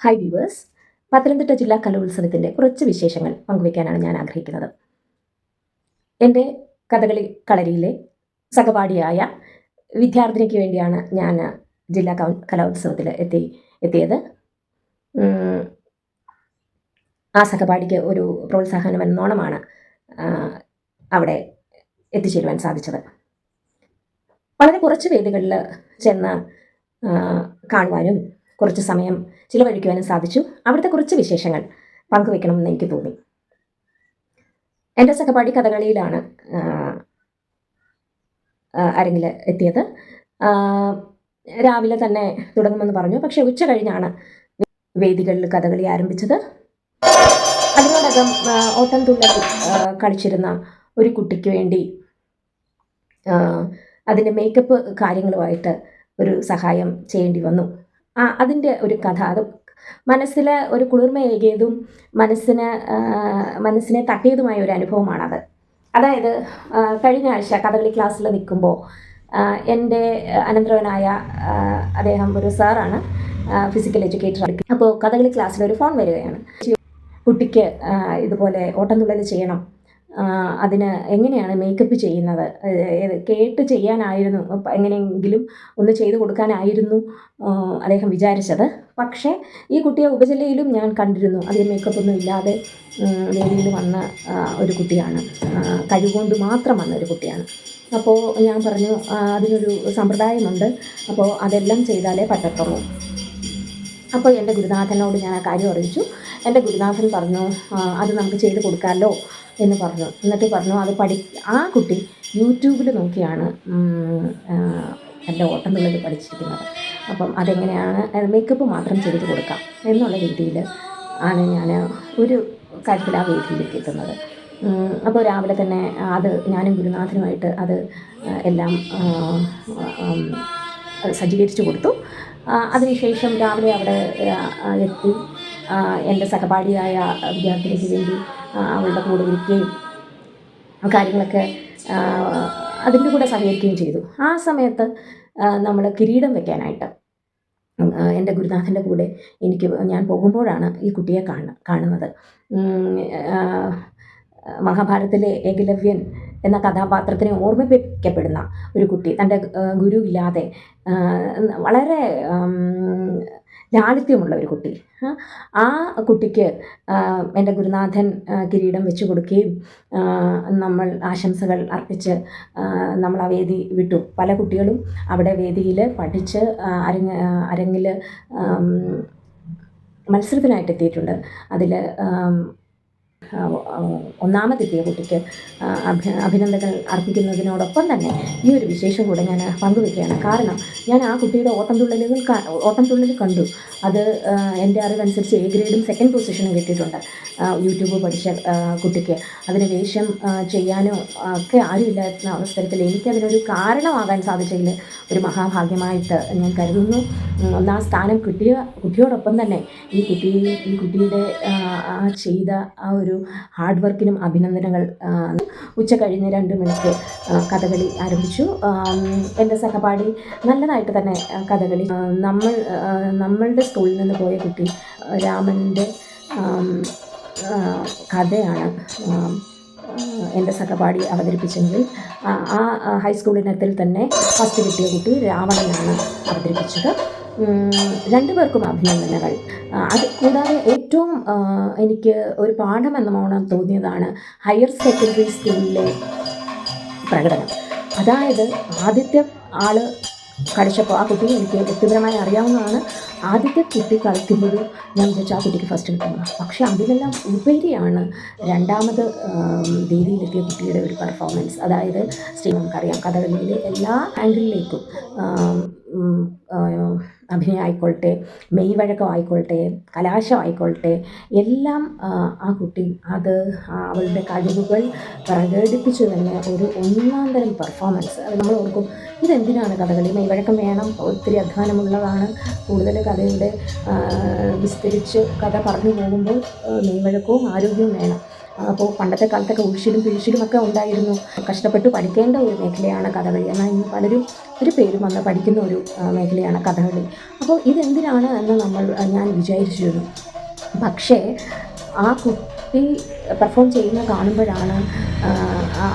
Hi viewers, Pathanamthitta ജില്ലാ കലോത്സവത്തിൻ്റെ കുറച്ച് വിശേഷങ്ങൾ പങ്കുവയ്ക്കാനാണ് ഞാൻ ആഗ്രഹിക്കുന്നത്. എൻ്റെ കഥകളി കളരിയിലെ സഹപാഠിയായ വിദ്യാർത്ഥിനിക്ക് വേണ്ടിയാണ് ഞാൻ ജില്ലാ കലോത്സവത്തിൽ എത്തിയത്. ആ സഹപാഠിക്ക് ഒരു പ്രോത്സാഹനം എന്നോണമാണ് അവിടെ എത്തിച്ചേരുവാൻ സാധിച്ചത്. വളരെ കുറച്ച് വേദികളിൽ ചെന്ന് കാണുവാനും കുറച്ച് സമയം ചിലവഴിക്കുവാനും സാധിച്ചു. അവിടുത്തെ കുറച്ച് വിശേഷങ്ങൾ പങ്കുവെക്കണമെന്ന് എനിക്ക് തോന്നി. എൻ്റെ സഹപാഠി കഥകളിയിലാണ് അരങ്ങിൽ എത്തിയത്. രാവിലെ തന്നെ തുടങ്ങുമെന്ന് പറഞ്ഞു, പക്ഷേ ഉച്ച കഴിഞ്ഞാണ് വേദികളിൽ കഥകളി ആരംഭിച്ചത്. അതിനോടകം ഓട്ടം തുള്ളൽ കളിച്ചിരുന്ന ഒരു കുട്ടിക്ക് വേണ്ടി അതിൻ്റെ മേക്കപ്പ് കാര്യങ്ങളുമായിട്ട് ഒരു സഹായം ചെയ്യേണ്ടി വന്നു. അതിൻ്റെ ഒരു കഥ, അത് മനസ്സിൽ ഒരു കുളിർമയേകിയതും മനസ്സിനെ തട്ടിയതുമായ ഒരു അനുഭവമാണത്. അതായത് കഴിഞ്ഞ ആഴ്ച കഥകളി ക്ലാസ്സിൽ നിൽക്കുമ്പോൾ എൻ്റെ അനന്തരവനായ അദ്ദേഹം ഒരു സാറാണ്, ഫിസിക്കൽ എഡ്യൂക്കേറ്റർ. അപ്പോൾ കഥകളി ക്ലാസ്സിൽ ഒരു ഫോൺ വരികയാണ്. കുട്ടിക്ക് ഇതുപോലെ ഓട്ടംതുള്ളൽ ചെയ്യണം, അതിന് എങ്ങനെയാണ് മേക്കപ്പ് ചെയ്യുന്നത്, കേട്ട് ചെയ്യാനായിരുന്നു, എങ്ങനെയെങ്കിലും ഒന്ന് ചെയ്തു കൊടുക്കാനായിരുന്നു അദ്ദേഹം വിചാരിച്ചത്. പക്ഷേ ഈ കുട്ടിയെ ഉപജില്ലയിലും ഞാൻ കണ്ടിരുന്നു. അധികം മേക്കപ്പൊന്നും ഇല്ലാതെ വേദിയിൽ വന്ന ഒരു കുട്ടിയാണ്, കഴിവുകൊണ്ട് മാത്രം വന്ന ഒരു കുട്ടിയാണ്. അപ്പോൾ ഞാൻ പറഞ്ഞു, അതിനൊരു സമ്പ്രദായമുണ്ട്, അപ്പോൾ അതെല്ലാം ചെയ്താലേ പറ്റത്തുള്ളൂ. അപ്പോൾ എൻ്റെ ഗുരുനാഥനോട് ഞാൻ ആ കാര്യം അറിയിച്ചു. എൻ്റെ ഗുരുനാഥൻ പറഞ്ഞു, അത് നമുക്ക് ചെയ്ത് കൊടുക്കാമല്ലോ എന്ന് പറഞ്ഞു. എന്നിട്ട് പറഞ്ഞു, ആ കുട്ടി യൂട്യൂബിൽ നോക്കിയാണ് എൻ്റെ ഓട്ടംതുള്ളൽ പഠിച്ചിരിക്കുന്നത്. അപ്പം അതെങ്ങനെയാണ് മേക്കപ്പ് മാത്രം ചെയ്ത് കൊടുക്കാം എന്നുള്ള രീതിയിൽ ആണ് ഞാൻ ഒരു കാര്യത്തിൽ ആ വേദിയിലേക്ക് എത്തുന്നത്. അപ്പോൾ രാവിലെ തന്നെ അത് ഞാനും ഗുരുനാഥനുമായിട്ട് അത് എല്ലാം സജ്ജീകരിച്ചു കൊടുത്തു. അതിനുശേഷം രാവിലെ അവിടെ എത്തി എൻ്റെ സഹപാഠിയായ വിദ്യാർത്ഥിനിക്ക് വേണ്ടി അവളുടെ കൂടെ ഇരിക്കുകയും കാര്യങ്ങളൊക്കെ അതിൻ്റെ കൂടെ സഹകരിക്കുകയും ചെയ്തു. ആ സമയത്ത് നമ്മൾ കിരീടം വയ്ക്കാനായിട്ട് എൻ്റെ ഗുരുനാഥൻ്റെ കൂടെ ഞാൻ പോകുമ്പോഴാണ് ഈ കുട്ടിയെ കാണുന്നത്. മഹാഭാരതത്തിലെ ഏകലവ്യൻ എന്ന കഥാപാത്രത്തിനെ ഓർമ്മിപ്പിക്കപ്പെടുന്ന ഒരു കുട്ടി, തൻ്റെ ഗുരു ഇല്ലാതെ വളരെ ലാളിത്യമുള്ള ഒരു കുട്ടി. ആ കുട്ടിക്ക് എൻ്റെ ഗുരുനാഥൻ കിരീടം വെച്ച് കൊടുക്കുകയും നമ്മൾ ആശംസകൾ അർപ്പിച്ച് നമ്മൾ ആ വേദി വിട്ടു. പല കുട്ടികളും അവിടെ വേദിയിൽ പഠിച്ച് അരങ്ങിൽ മത്സരത്തിനായിട്ട് എത്തിയിട്ടുണ്ട്. അതിൽ ഒന്നാമതെത്തിയ കുട്ടിക്ക് അഭിനന്ദനങ്ങൾ അർപ്പിക്കുന്നതിനോടൊപ്പം തന്നെ ഈ ഒരു വിശേഷം കൂടെ ഞാൻ പങ്കുവയ്ക്കുകയാണ്. കാരണം ഞാൻ ആ കുട്ടിയുടെ ഓട്ടംതുള്ളൽ കണ്ടു. അത് എൻ്റെ അറിവനുസരിച്ച് എ ഗ്രേഡും സെക്കൻഡ് പൊസിഷനും കിട്ടിയിട്ടുണ്ട്. യൂട്യൂബ് പഠിച്ച കുട്ടിക്ക് അതിന് വേഷം ചെയ്യാനോ ഒക്കെ ആരുമില്ലാത്ത അവസരത്തിൽ എനിക്കതിനൊരു കാരണമാകാൻ സാധിച്ചതിൽ ഒരു മഹാഭാഗ്യമായിട്ട് ഞാൻ കരുതുന്നു. ഒന്നാം സ്ഥാനം കിട്ടിയ കുട്ടിയോടൊപ്പം തന്നെ ഈ കുട്ടിയുടെ ചെയ്ത ആ ഒരു ഹാർഡ് വർക്കിനും അഭിനന്ദനങ്ങൾ. ഉച്ച കഴിഞ്ഞ് 2 മണിക്ക് കഥകളി ആരംഭിച്ചു. എൻ്റെ സഹപാഠി നല്ലതായിട്ട് തന്നെ കഥകളി, നമ്മളുടെ സ്കൂളിൽ നിന്ന് പോയ കുട്ടി രാമൻ്റെ കഥയാണ് എൻ്റെ സഹപാഠി അവതരിപ്പിച്ചെങ്കിൽ ആ ഹൈസ്കൂളിനത്തിൽ തന്നെ ഫസ്റ്റ് കിട്ടിയ കുട്ടി രാവണനാണ് അവതരിപ്പിച്ചത്. 2 പേർക്കും അഭിനന്ദനങ്ങൾ. അത് കൂടാതെ ഏറ്റവും എനിക്ക് ഒരു പാഠമെന്നോണം തോന്നിയതാണ് ഹയർ സെക്കൻഡറി സ്കൂളിലെ പ്രകടനം. അതായത് ആദ്യത്തെ ആൾ കളിച്ചപ്പോൾ ആ കുട്ടി എനിക്ക് വ്യക്തിപരമായി അറിയാവുന്നതാണ്. ആദ്യത്തെ കുട്ടി കളിക്കുമ്പോഴും ഞാൻ വിചാരിച്ചു ആ കുട്ടിക്ക് ഫസ്റ്റ് കിട്ടുന്നു. പക്ഷേ അതിലെല്ലാം ഉപരിയാണ് രണ്ടാമത് വേദിയിലെത്തിയ കുട്ടിയുടെ ഒരു പെർഫോമൻസ്. അതായത് നമുക്കറിയാം കഥകളിയിലെ എല്ലാ ആംഗിളിലേക്കും അഭിനയം ആയിക്കൊള്ളട്ടെ, മെയ് വഴക്കം ആയിക്കൊള്ളട്ടെ, കലാശം ആയിക്കൊള്ളട്ടെ, എല്ലാം ആ കുട്ടി അവളുടെ കഴിവുകൾ പ്രകടിപ്പിച്ചു തന്നെ ഒരു ഒന്നാന്തരം പെർഫോമൻസ്. അത് നമ്മൾ ഓർക്കും, ഇതെന്തിനാണ് കഥകളി, മെയ് വഴക്കം വേണം, ഒത്തിരി അധ്വാനമുള്ളതാണ്, കൂടുതൽ കഥയുടെ വിസ്തരിച്ച് കഥ പറഞ്ഞു പോകുമ്പോൾ മെയ് വഴക്കവും ആരോഗ്യവും വേണം. അപ്പോൾ പണ്ടത്തെ കാലത്തൊക്കെ ഉഴിച്ചിലും പിഴിച്ചിലും ഒക്കെ ഉണ്ടായിരുന്നു. കഷ്ടപ്പെട്ട് പഠിക്കേണ്ട ഒരു മേഖലയാണ് കഥകളി. എന്നാൽ ഇന്ന് പലരും ഒരു പേരും വന്ന് പഠിക്കുന്ന ഒരു മേഖലയാണ് കഥകളി. അപ്പോൾ ഇതെന്തിനാണ് എന്ന് ഞാൻ വിചാരിച്ചിരുന്നു. പക്ഷേ ആ കുട്ടി പെർഫോം ചെയ്യുന്ന കാണുമ്പോഴാണ്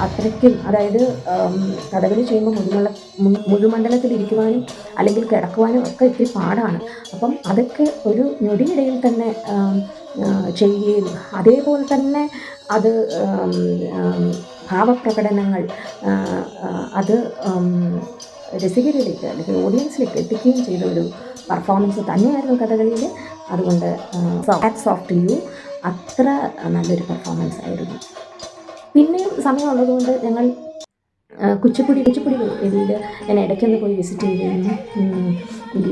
അത്രയ്ക്കും, അതായത് കഥകളി ചെയ്യുമ്പോൾ മുഴുമണ്ഡലത്തിലിരിക്കുവാനും അല്ലെങ്കിൽ കിടക്കുവാനും ഒക്കെ ഇത്തിരി പാടാണ്. അപ്പം അതൊക്കെ ഒരു ഞൊടിയിടയിൽ തന്നെ ചെയ്യുകയും അതേപോലെ തന്നെ അത് ഭാവപ്രകടനങ്ങൾ അത് രസികരിലേക്ക് അല്ലെങ്കിൽ ഓഡിയൻസിലേക്ക് എത്തിക്കുകയും ചെയ്ത ഒരു പെർഫോമൻസ് തന്നെയായിരുന്നു കഥകളിയിൽ. അതുകൊണ്ട് ഹാറ്റ്സ് ഓഫ് ടു യു. അത്ര നല്ലൊരു പെർഫോമൻസ് ആയിരുന്നു. പിന്നെയും സമയമുള്ളതുകൊണ്ട് ഞങ്ങൾ കുച്ചിപ്പുടി ഇതിൽ ഞാൻ ഇടയ്ക്കൊന്ന് പോയി വിസിറ്റ് ചെയ്തിരുന്നു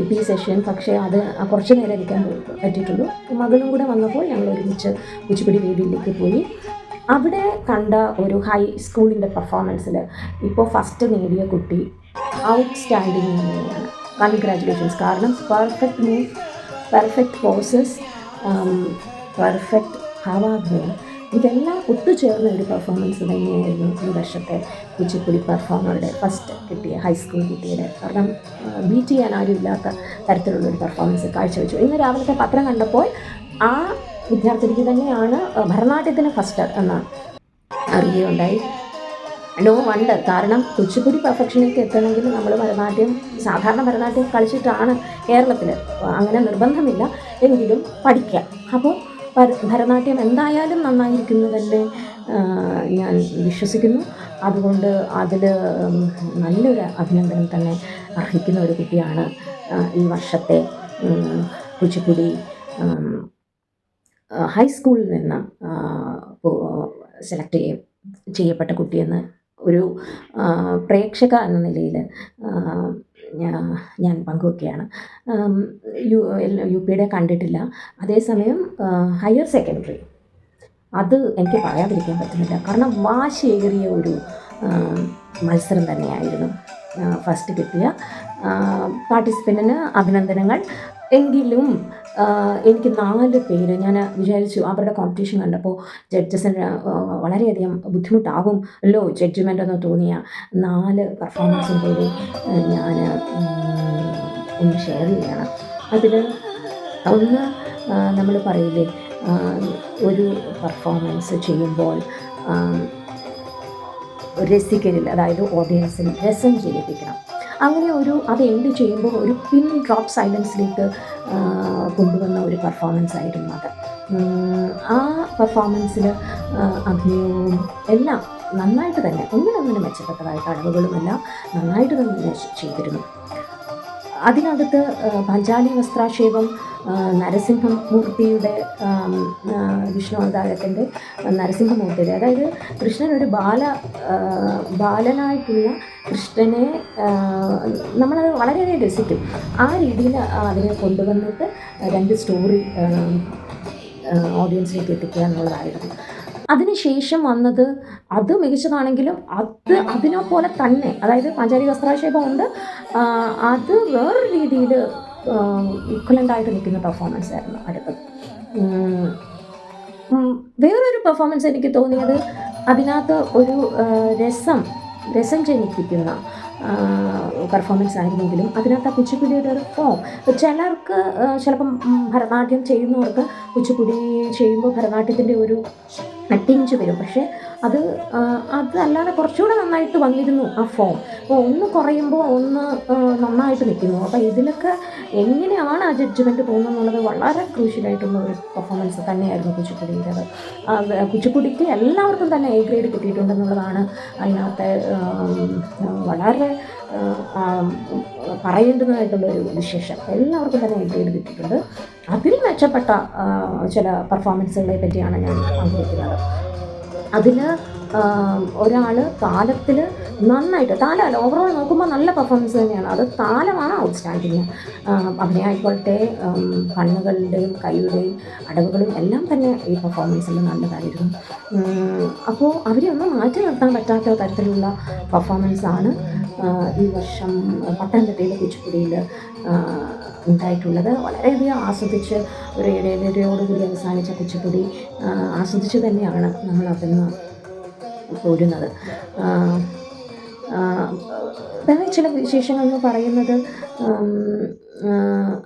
UP സെഷൻ. പക്ഷേ അത് കുറച്ച് നേരം ഇരിക്കാൻ പറ്റിയിട്ടുള്ളൂ. മകളും കൂടെ വന്നപ്പോൾ ഞങ്ങൾ ഒരുമിച്ച് കുച്ചിപ്പുടി വേദിയിലേക്ക് പോയി. അവിടെ കണ്ട ഒരു ഹൈ സ്കൂളിൻ്റെ പെർഫോമൻസിൽ ഇപ്പോൾ ഫസ്റ്റ് നേടിയ കുട്ടി ഔട്ട്സ്റ്റാൻഡിങ് തന്നെയാണ്. കൺഗ്രാജുലേഷൻസ്. കാരണം perfect move, perfect poses, perfect ഭാവാഭിനയം, ഇതെല്ലാം ഒത്തുചേർന്ന ഒരു പെർഫോമൻസ് തന്നെയായിരുന്നു ഈ വർഷത്തെ കുച്ചിപ്പുടി പെർഫോമറുടെ ഫസ്റ്റ് കിട്ടിയ ഹൈസ്കൂൾ കുട്ടിയുടെ. കാരണം ബീറ്റ് ചെയ്യാൻ ആരും ഇല്ലാത്ത തരത്തിലുള്ളൊരു പെർഫോമൻസ് കാഴ്ചവെച്ചു. ഇന്ന് രാവിലത്തെ പത്രം കണ്ടപ്പോൾ ആ വിദ്യാർത്ഥിനിക്ക് തന്നെയാണ് ഭരതനാട്യത്തിന് ഫസ്റ്റ് എന്ന് അറിയുകയുണ്ടായി. No wonder. കാരണം കുച്ചിപ്പുടി പെർഫെക്ഷനിലേക്ക് എത്തണമെങ്കിൽ നമ്മൾ സാധാരണ ഭരതനാട്യം കളിച്ചിട്ടാണ് കേരളത്തിൽ. അങ്ങനെ നിർബന്ധമില്ല, എങ്കിലും പഠിക്കാം. അപ്പോൾ ഭരതനാട്യം എന്തായാലും നന്നായിരിക്കുന്നതല്ലേ ഞാൻ വിശ്വസിക്കുന്നു. അതുകൊണ്ട് അതിൽ നല്ലൊരു അഭിനന്ദനം തന്നെ അർഹിക്കുന്ന ഒരു കുട്ടിയാണ് ഈ വർഷത്തെ കുച്ചിപ്പുടി ഹൈസ്കൂളിൽ നിന്ന് സെലക്ട് ചെയ്യപ്പെട്ട കുട്ടിയെന്ന് ഒരു പ്രേക്ഷക എന്ന നിലയിൽ ഞാൻ പങ്കുവയ്ക്കുകയാണ്. UPയുടെ കണ്ടിട്ടില്ല. അതേസമയം ഹയർ സെക്കൻഡറി അത് എനിക്ക് പറയാതിരിക്കാൻ പറ്റുന്നില്ല. കാരണം വാശിയേറിയ ഒരു മത്സരം തന്നെയായിരുന്നു. ഫസ്റ്റ് കിട്ടിയ പാർട്ടിസിപ്പൻറ്റിന് അഭിനന്ദനങ്ങൾ. എങ്കിലും എനിക്ക് 4 പേര്, ഞാൻ വിചാരിച്ചു അവരുടെ കോമ്പറ്റീഷൻ കണ്ടപ്പോൾ ജഡ്ജസിന് വളരെയധികം ബുദ്ധിമുട്ടാകുമല്ലോ ജഡ്ജ്മെൻ്റ് എന്ന് തോന്നിയ 4 പെർഫോമൻസും കൂടി ഞാൻ ഒന്ന് ഷെയർ ചെയ്യണം. അതിൽ ഒന്ന്, നമ്മൾ പറയില്ലേ, ഒരു പെർഫോമൻസ് ചെയ്യുമ്പോൾ രസികരിൽ, അതായത് ഓഡിയൻസിൽ രസം ജനിപ്പിക്കണം. അങ്ങനെ അത് എൻഡ് ചെയ്യുമ്പോൾ ഒരു പിൻ ഡ്രോപ്പ് സൈലൻസിലേക്ക് കൊണ്ടുവന്ന ഒരു പെർഫോമൻസ് ആയിരുന്നു അത്. ആ പെർഫോമൻസിൽ അഭിനയവും എല്ലാം നന്നായിട്ട് തന്നെ, ഒന്നിനൊന്നിനും മെച്ചപ്പെട്ടതായിട്ട് അളവുകളുമെല്ലാം നന്നായിട്ട് തന്നെ ചെയ്തിരുന്നു. അതിനകത്ത് പാഞ്ചാലി വസ്ത്രാക്ഷേപം, നരസിംഹമൂർത്തിയുടെ വിഷ്ണു അവതാരത്തിൻ്റെ നരസിംഹമൂർത്തിയുടെ, അതായത് കൃഷ്ണൻ ഒരു ബാലനായിട്ടുള്ള കൃഷ്ണനെ നമ്മളത് വളരെയധികം രസിക്കും. ആ രീതിയിൽ അതിനെ കൊണ്ടുവന്നിട്ട് 2 സ്റ്റോറി ഓഡിയൻസിലേക്ക് എത്തിക്കുക എന്നുള്ളതായിരുന്നു. അതിനുശേഷം വന്നത് അത് മികച്ചതാണെങ്കിലും അതിനെ പോലെ തന്നെ, അതായത് പാഞ്ചാലി വസ്ത്രാക്ഷേപമുണ്ട്, അത് വേറൊരു രീതിയിൽ ഈക്വലൻ്റായിട്ട് നിൽക്കുന്ന പെർഫോമൻസ് ആയിരുന്നു അടുത്തത്. വേറൊരു പെർഫോമൻസ് എനിക്ക് തോന്നിയത് അതിനകത്ത് ഒരു രസം ജനിപ്പിക്കുന്ന പെർഫോമൻസ് ആയിരുന്നെങ്കിലും അതിനകത്ത് ആ കുച്ചിപ്പുടിയുടെ ഒരു ഫോം, ചിലർക്ക് ചിലപ്പം ഭരതനാട്യം ചെയ്യുന്നവർക്ക് കുച്ചിപ്പുടി ചെയ്യുമ്പോൾ ഭരതനാട്യത്തിൻ്റെ ഒരു ടിഞ്ച് വരും. പക്ഷേ അതല്ലാതെ കുറച്ചുകൂടെ നന്നായിട്ട് വന്നിരുന്നു ആ ഫോം. അപ്പോൾ ഒന്ന് കുറയുമ്പോൾ ഒന്ന് നന്നായിട്ട് നിൽക്കുന്നു. അപ്പോൾ ഇതിലൊക്കെ എങ്ങനെയാണ് ആ ജഡ്ജ്മെൻറ്റ് പോകുന്നത് എന്നുള്ളത് വളരെ ക്രൂഷ്യലായിട്ടുള്ള ഒരു പെർഫോമൻസ് തന്നെയായിരുന്നു കുച്ചിപ്പുടിയുടേത്. കുച്ചിപ്പുടിക്ക് എല്ലാവർക്കും തന്നെ A ഗ്രേഡ് കിട്ടിയിട്ടുണ്ടെന്നുള്ളതാണ് അതിനകത്തെ വളരെ പറയേണ്ടതായിട്ടുള്ളൊരു വിശേഷം. എല്ലാവർക്കും തന്നെ A ഗ്രേഡ് കിട്ടിയിട്ടുണ്ട്. അതിൽ മെച്ചപ്പെട്ട ചില പെർഫോമൻസുകളെ പറ്റിയാണ് ഞാൻ പങ്കുവയ്ക്കുന്നത്. അതിൽ ഒരാൾ താലത്തിൽ നന്നായിട്ട്, താലമല്ല ഓവറോൾ നോക്കുമ്പോൾ നല്ല പെർഫോമൻസ് തന്നെയാണ്, അത് താലമാണ് ഔട്ട്സ്റ്റാൻഡിങ്. അഭിനയമായിക്കോട്ടെ, കണ്ണുകളുടെയും കൈയുടെയും അടവുകളും എല്ലാം തന്നെ ഈ പെർഫോമൻസിൽ നല്ലതായിരുന്നു. അപ്പോൾ അവരെ ഒന്നും മാറ്റി നിർത്താൻ പറ്റാത്ത തരത്തിലുള്ള പെർഫോമൻസാണ് ഈ വർഷം പത്തനംതിട്ടയിലെ കുച്ചിപ്പുടിയിൽ ഉണ്ടായിട്ടുള്ളത്. വളരെയധികം ആസ്വദിച്ച് ഒരു ഇടവേളയോടുകൂടി അവസാനിച്ച കുച്ചിപ്പുടി ആസ്വദിച്ച് തന്നെയാണ് നമ്മൾ അതിൽ നിന്ന് പോരുന്നത്. വേറെ ചില വിശേഷങ്ങൾ എന്ന് പറയുന്നത്,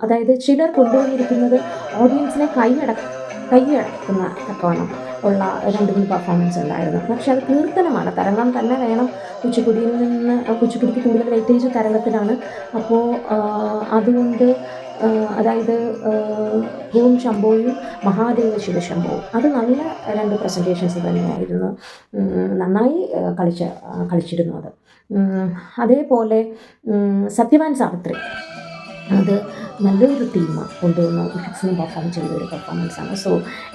അതായത് ചിലർ കൊണ്ടുവന്നിരിക്കുന്നത് ഓഡിയൻസിനെ കൈയടക്കുന്ന തക്കവണ്ണം ഉള്ള 2-3 പെർഫോമൻസ് ഉണ്ടായിരുന്നു. പക്ഷെ അത് കീർത്തനമാണ്, തരംഗം തന്നെ വേണം. കുച്ചിപ്പുടിക്ക് കൂടുതൽ വെയിറ്റേജ് തരംഗത്തിലാണ്. അപ്പോൾ അതുകൊണ്ട് അതായത് ഭൂം ശംഭോയും മഹാദേവ ശിവശംഭോവും അത് നല്ല 2 പ്രസൻറ്റേഷൻസ് തന്നെയായിരുന്നു. നന്നായി കളിച്ചിരുന്നു അത്. അതേപോലെ സത്യവാൻ സാവിത്രി അത് നല്ലൊരു തീം കൊണ്ടുവന്ന് മാക്സിമം പെർഫോം ചെയ്തൊരു പെർഫോമൻസാണ്. സോ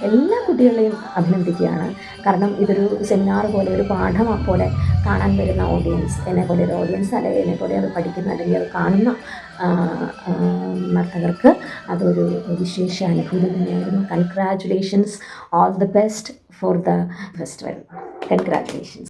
എല്ലാ കുട്ടികളെയും അഭിനന്ദിക്കുകയാണ്. കാരണം ഇതൊരു സെമിനാർ പോലെ, ഒരു പാഠം പോലെ കാണാൻ വരുന്ന ഓഡിയൻസ്, എന്നെപ്പോലെ ഒരു ഓഡിയൻസ് അല്ലെങ്കിൽ എന്നെപ്പോലെ അത് പഠിക്കുന്ന അല്ലെങ്കിൽ അത് കാണുന്ന നർത്തകർക്ക് അതൊരു വിശേഷ അനുഭൂതി തന്നെയായിരുന്നു. Congratulations, all the best for the festival. Congratulations.